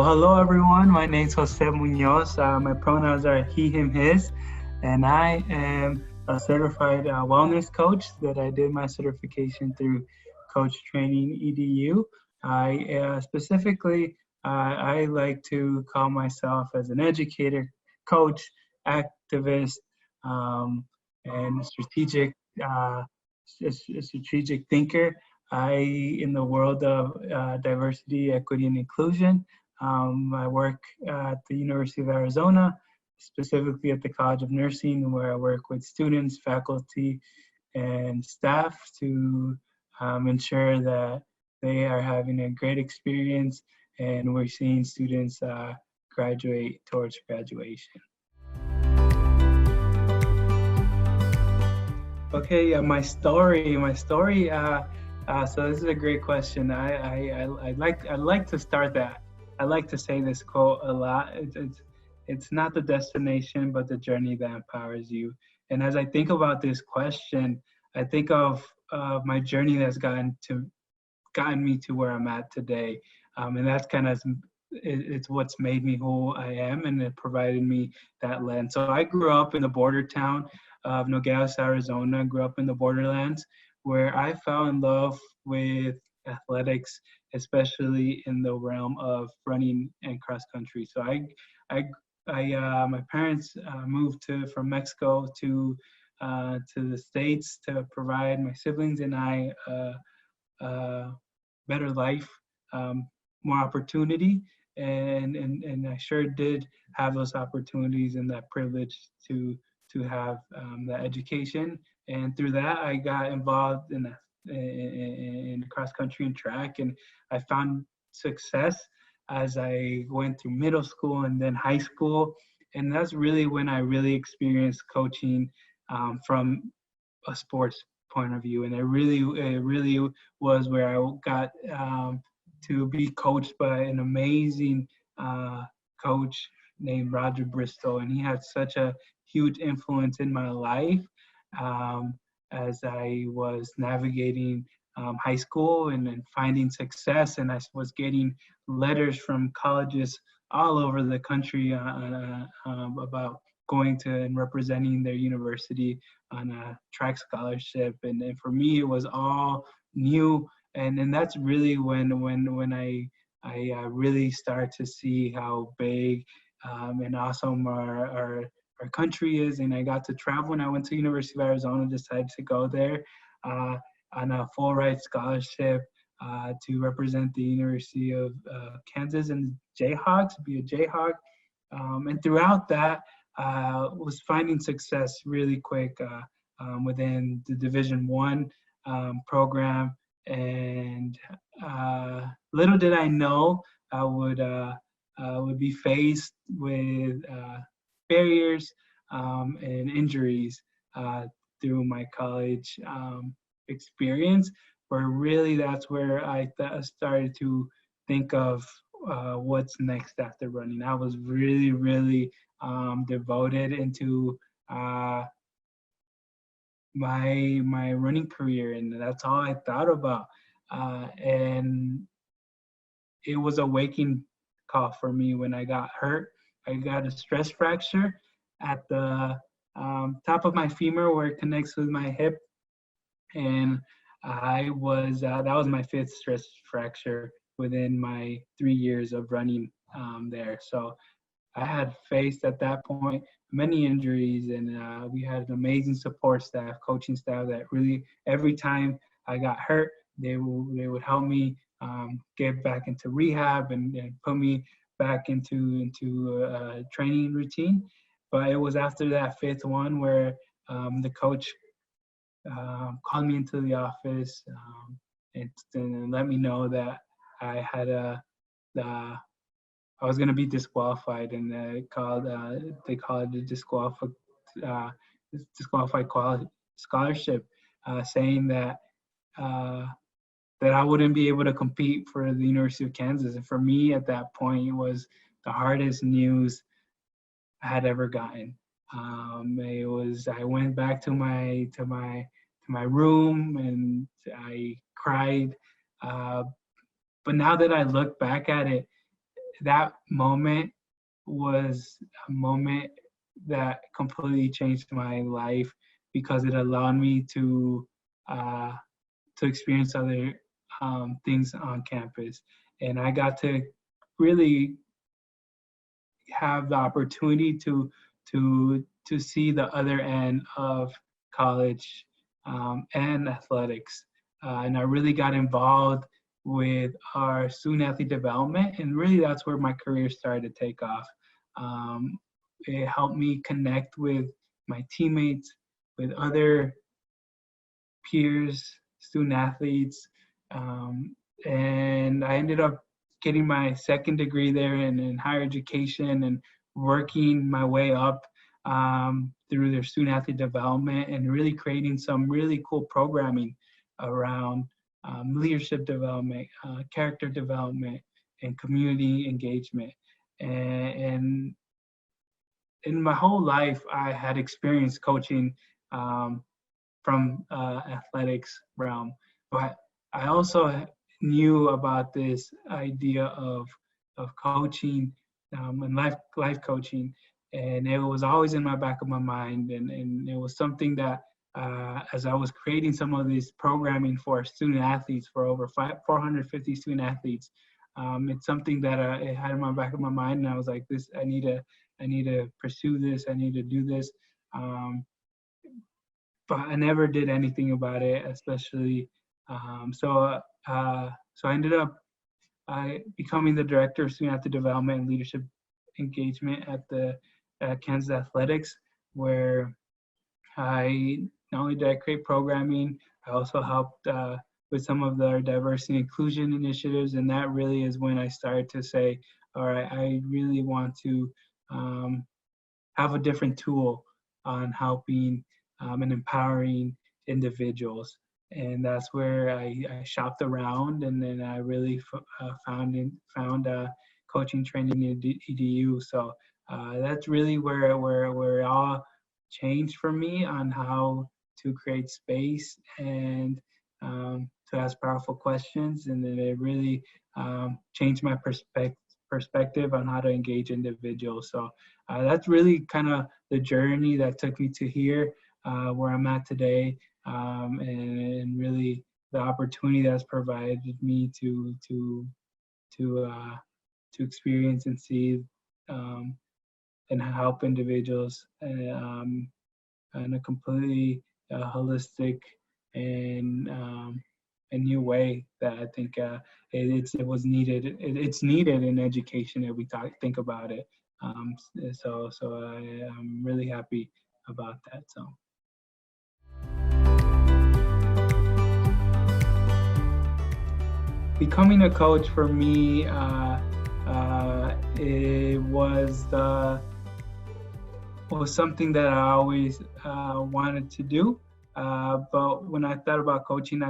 Well, hello everyone. My name is Jose Munoz. My pronouns are he, him, his, and I am a certified wellness coach that I did my certification through Coach Training EDU. I like to call myself as an educator, coach, activist, um, and strategic thinker. In the world of diversity, equity, and inclusion. I work at the University of Arizona, specifically at the College of Nursing, where I work with students, faculty, and staff to ensure that they are having a great experience and we're seeing students graduate towards graduation. Okay, my story. So this is a great question. I like to start that. I like to say this quote a lot. It's not the destination, but the journey that empowers you. And as I think about this question, I think of my journey that's gotten me to where I'm at today, and that's kind of it's what's made me who I am, and it provided me that lens. So I grew up in the border town of Nogales, Arizona. Grew up in the borderlands, where I fell in love with athletics, especially in the realm of running and cross country. So my parents moved from Mexico to the States to provide my siblings and I better life, more opportunity, and I sure did have those opportunities and that privilege to have that education. And through that, I got involved in cross country and track, and I found success as I went through middle school and then high school. And that's really when I really experienced coaching from a sports point of view. And it really was where I got to be coached by an amazing coach named Roger Bristol, and he had such a huge influence in my life as I was navigating high school and finding success. And I was getting letters from colleges all over the country about going to and representing their university on a track scholarship. And for me, it was all new. And that's really when I really start to see how big and awesome our country is. And I got to travel when I went to University of Arizona, decided to go there on a full ride scholarship to represent the University of Kansas and Jayhawks, be a Jayhawk. And throughout that, was finding success really quick within the Division I program. And little did I know I would be faced with barriers and injuries through my college experience, where really that's where I started to think of what's next after running. I was really devoted into my running career, and that's all I thought about. And it was a waking call for me when I got hurt. I got a stress fracture at the top of my femur where it connects with my hip, and that was my fifth stress fracture within my 3 years of running there. So I had faced at that point many injuries, and we had an amazing support staff, coaching staff that really every time I got hurt, they would help me get back into rehab and put me back into a training routine. But it was after that fifth one where the coach called me into the office and let me know that I had I was going to be disqualified, and they call it a disqualified scholarship, saying that I wouldn't be able to compete for the University of Kansas. And for me at that point, it was the hardest news I had ever gotten. I went back to my room and I cried. But now that I look back at it, that moment was a moment that completely changed my life because it allowed me to experience other things on campus, and I got to really have the opportunity to see the other end of college and athletics. And I really got involved with our student athlete development, and really that's where my career started to take off. It helped me connect with my teammates, with other peers, student athletes, and I ended up getting my second degree there in higher education and working my way up through their student athlete development and really creating some really cool programming around leadership development, character development, and community engagement. And in my whole life, I had experienced coaching from athletics realm, but I also knew about this idea of coaching and life coaching, and it was always in my back of my mind, and it was something that as I was creating some of this programming for student athletes for over 450 student athletes, it's something that I had in my back of my mind, and I was like, this I need to pursue this, I need to do this. But I never did anything about it, especially. So I ended up becoming the director of student athlete development and leadership engagement at Kansas Athletics, where I not only did I create programming, I also helped with some of their diversity and inclusion initiatives, and that really is when I started to say, all right, I really want to have a different tool on helping and empowering individuals. And that's where I shopped around, and then I really found coaching training in EDU. So that's really where it all changed for me on how to create space and to ask powerful questions, and then it really changed my perspective on how to engage individuals. So that's really kind of the journey that took me to here, where I'm at today, and really the opportunity that's provided me to experience and see and help individuals in a completely holistic and a new way that I think it was needed. It's needed in education if we think about it. So I'm really happy about that. So. Becoming a coach for me, it was something that I always wanted to do. But when I thought about coaching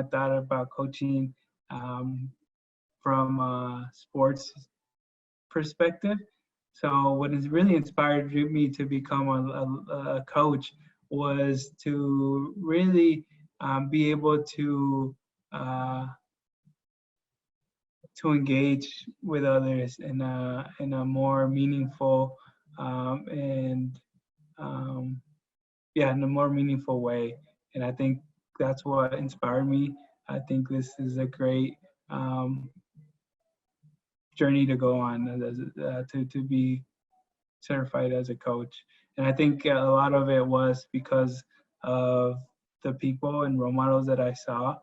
from a sports perspective. So what has really inspired me to become a coach was to really be able to engage with others in a more meaningful in a more meaningful way. And I think that's what inspired me. I think this is a great journey to go on to be certified as a coach. And I think a lot of it was because of the people and role models that I saw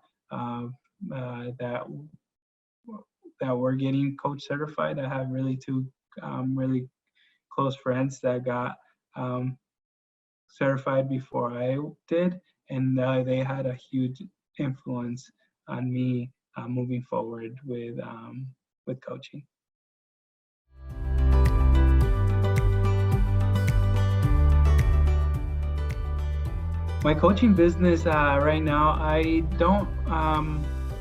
that were getting coach certified. I have really two really close friends that got certified before I did, and they had a huge influence on me moving forward with coaching. My coaching business right now, I don't.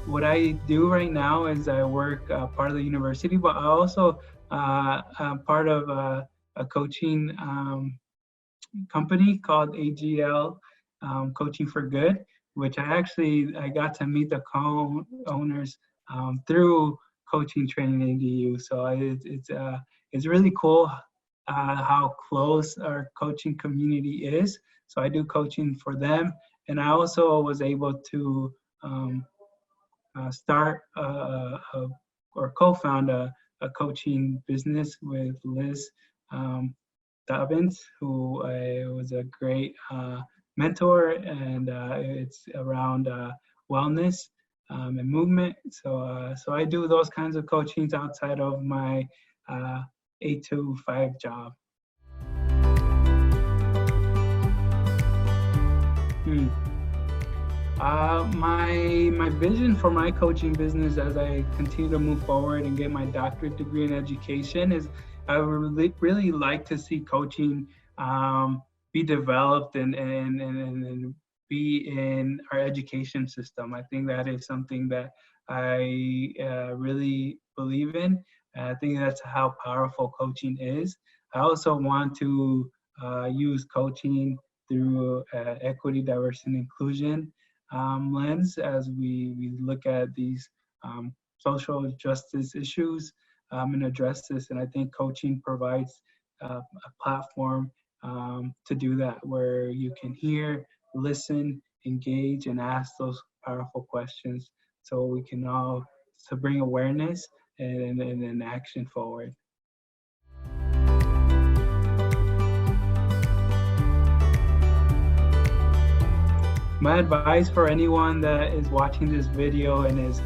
What I do right now is I work part of the university, but I also I'm part of a coaching company called AGL Coaching for Good, which I got to meet the co-owners through coaching training in EDU. So it's really cool how close our coaching community is. So I do coaching for them, and I also was able to start or co-found a coaching business with Liz Dobbins, who was a great mentor, and it's around wellness and movement. So I do those kinds of coachings outside of my 8 to 5 job. My vision for my coaching business as I continue to move forward and get my doctorate degree in education is I would really like to see coaching be developed and be in our education system. I think that is something that I really believe in. I think that's how powerful coaching is. I also want to use coaching through equity, diversity, and inclusion lens as we look at these social justice issues and address this. And I think coaching provides a platform to do that, where you can hear, listen, engage, and ask those powerful questions, so we can all to bring awareness and action forward. My advice for anyone that is watching this video and is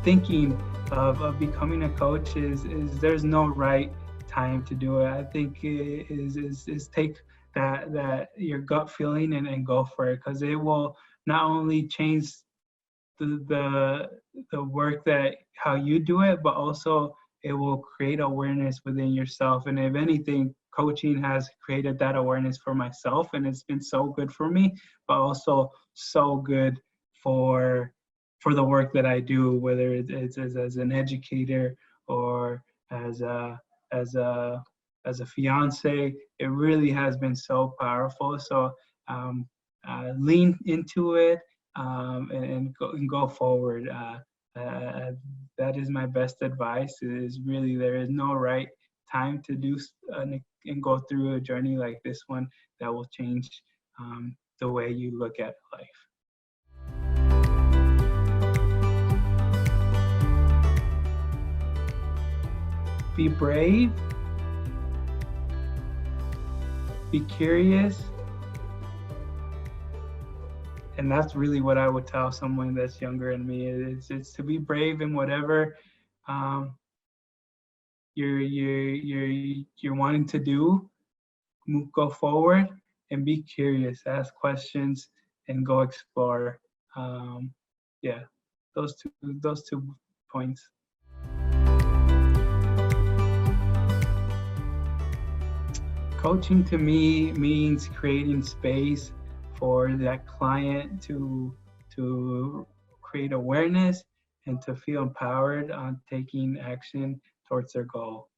thinking of becoming a coach is there's no right time to do it. I think it is take that your gut feeling and go for it, because it will not only change the work that how you do it, but also it will create awareness within yourself. And if anything, coaching has created that awareness for myself, and it's been so good for me, but also so good for the work that I do, whether it's as an educator or as a fiance. It really has been so powerful. So lean into it and go forward. That is my best advice. Is really there is no right time to do and go through a journey like this one that will change the way you look at life. Be brave, be curious, and that's really what I would tell someone that's younger than me. It's to be brave in whatever you're wanting to do. Go forward and be curious. Ask questions and go explore. Yeah, those two points. Coaching to me means creating space for that client to create awareness and to feel empowered on taking action towards their goal.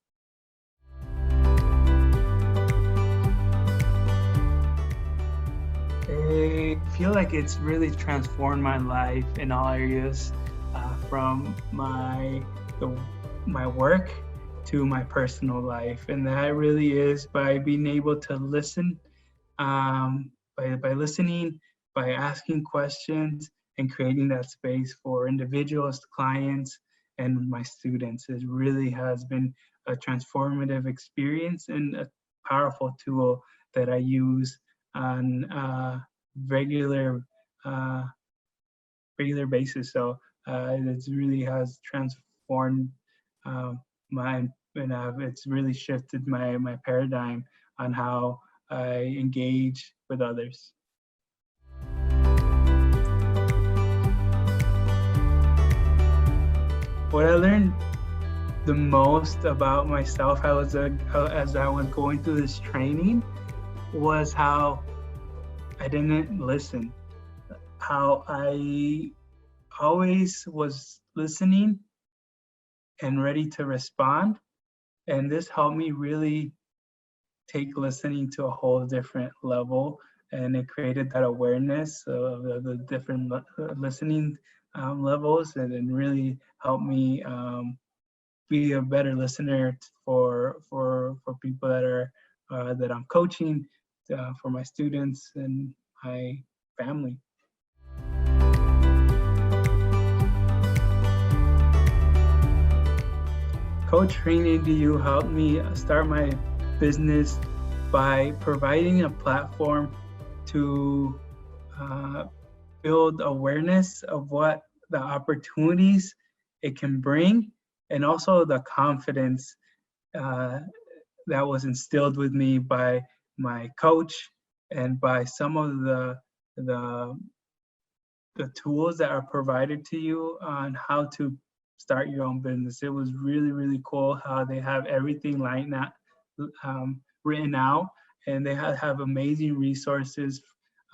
I feel like it's really transformed my life in all areas, from my work to my personal life, and that really is by being able to listen, by listening, by asking questions, and creating that space for individuals, clients, and my students. It really has been a transformative experience and a powerful tool that I use on regular basis. So it really has transformed my, and it's really shifted my paradigm on how I engage with others. What I learned the most about myself as I was going through this training was how I didn't listen, how I always was listening and ready to respond. And this helped me really take listening to a whole different level, and it created that awareness of the different listening levels, and really help me be a better listener for people that I'm coaching, for my students and my family. Coach Training EDU helped me start my business by providing a platform to build awareness of what the opportunities it can bring, and also the confidence that was instilled with me by my coach and by some of the tools that are provided to you on how to start your own business. It was really, really cool how they have everything lined out, written out, and they have amazing resources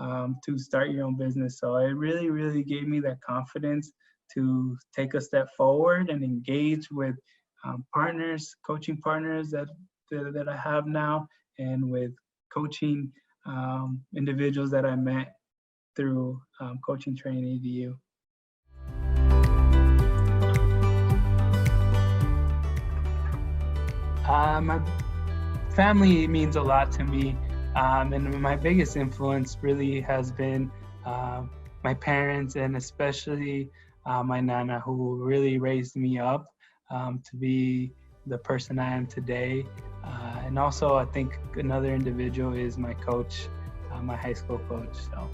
to start your own business. So it really, really gave me that confidence to take a step forward and engage with partners, coaching partners that I have now, and with coaching individuals that I met through Coaching Training EDU. My family means a lot to me, and my biggest influence really has been my parents, and especially my Nana, who really raised me up to be the person I am today. And also, I think another individual is my coach, my high school coach. So.